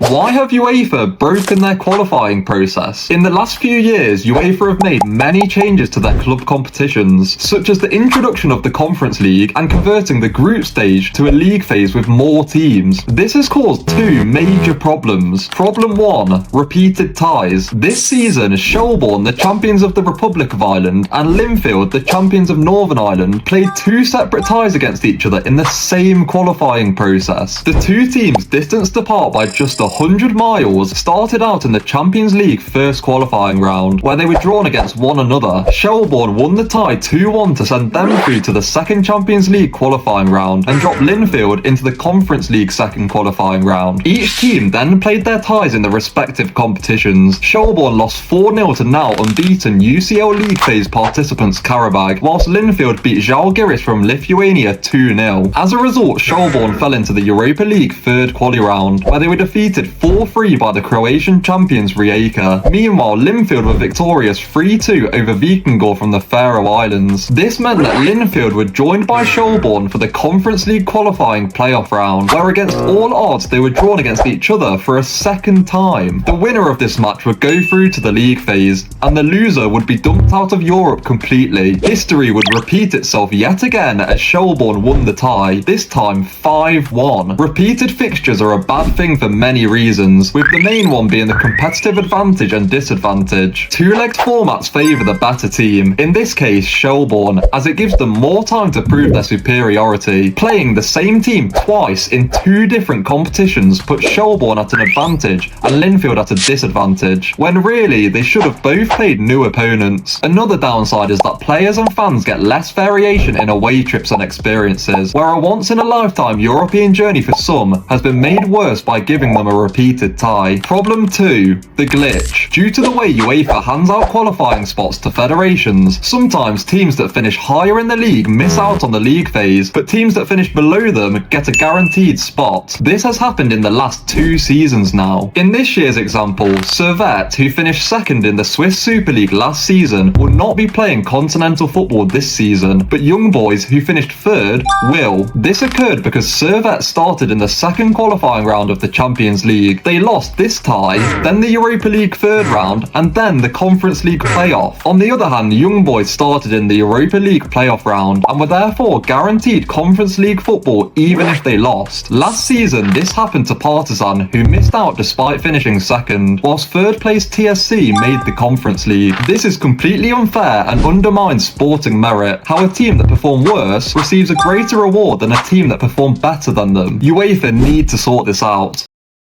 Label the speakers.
Speaker 1: Why have UEFA broken their qualifying process? In the last few years, UEFA have made many changes to their club competitions, such as the introduction of the Conference League and converting the group stage to a league phase with more teams. This has caused two major problems. Problem 1, repeated ties. This season, Shelbourne, the champions of the Republic of Ireland, and Linfield, the champions of Northern Ireland, played two separate ties against each other in the same qualifying process. The two teams, distanced apart by just 100 miles, started out in the Champions League first qualifying round, where they were drawn against one another. Shelbourne won the tie 2-1 to send them through to the second Champions League qualifying round and dropped Linfield into the Conference League second qualifying round. Each team then played their ties in the respective competitions. Shelbourne lost 4-0 to now unbeaten UCL League phase participants Karabag, whilst Linfield beat Žalgiris from Lithuania 2-0. As a result, Shelbourne fell into the Europa League third quali round, where they were defeated 4-3 by the Croatian champions Rijeka. Meanwhile, Linfield were victorious 3-2 over Vikingor from the Faroe Islands. This meant that Linfield were joined by Shelbourne for the Conference League qualifying playoff round, where against all odds they were drawn against each other for a second time. The winner of this match would go through to the league phase, and the loser would be dumped out of Europe completely. History would repeat itself yet again as Shelbourne won the tie, this time 5-1. Repeated fixtures are a bad thing for many reasons, with the main one being the competitive advantage and disadvantage. Two-legged formats favour the better team, in this case Shelbourne, as it gives them more time to prove their superiority. Playing the same team twice in two different competitions puts Shelbourne at an advantage and Linfield at a disadvantage, when really they should have both played new opponents. Another downside is that players and fans get less variation in away trips and experiences, where a once-in-a-lifetime European journey for some has been made worse by giving them a repeated tie. Problem 2, the glitch. Due to the way UEFA hands out qualifying spots to federations, sometimes teams that finish higher in the league miss out on the league phase, but teams that finish below them get a guaranteed spot. This has happened in the last 2 seasons now. In this year's example, Servette, who finished second in the Swiss Super League last season, will not be playing continental football this season, but Young Boys, who finished third, will. This occurred because Servette started in the second qualifying round of the Champions League. They lost this tie, then the Europa League third round, and then the Conference League playoff. On the other hand, Young Boys started in the Europa League playoff round and were therefore guaranteed Conference League football even if they lost. Last season, this happened to Partizan, who missed out despite finishing second, whilst third place TSC made the Conference League. This is completely unfair and undermines sporting merit. How a team that performed worse receives a greater reward than a team that performed better than them. UEFA need to sort this out.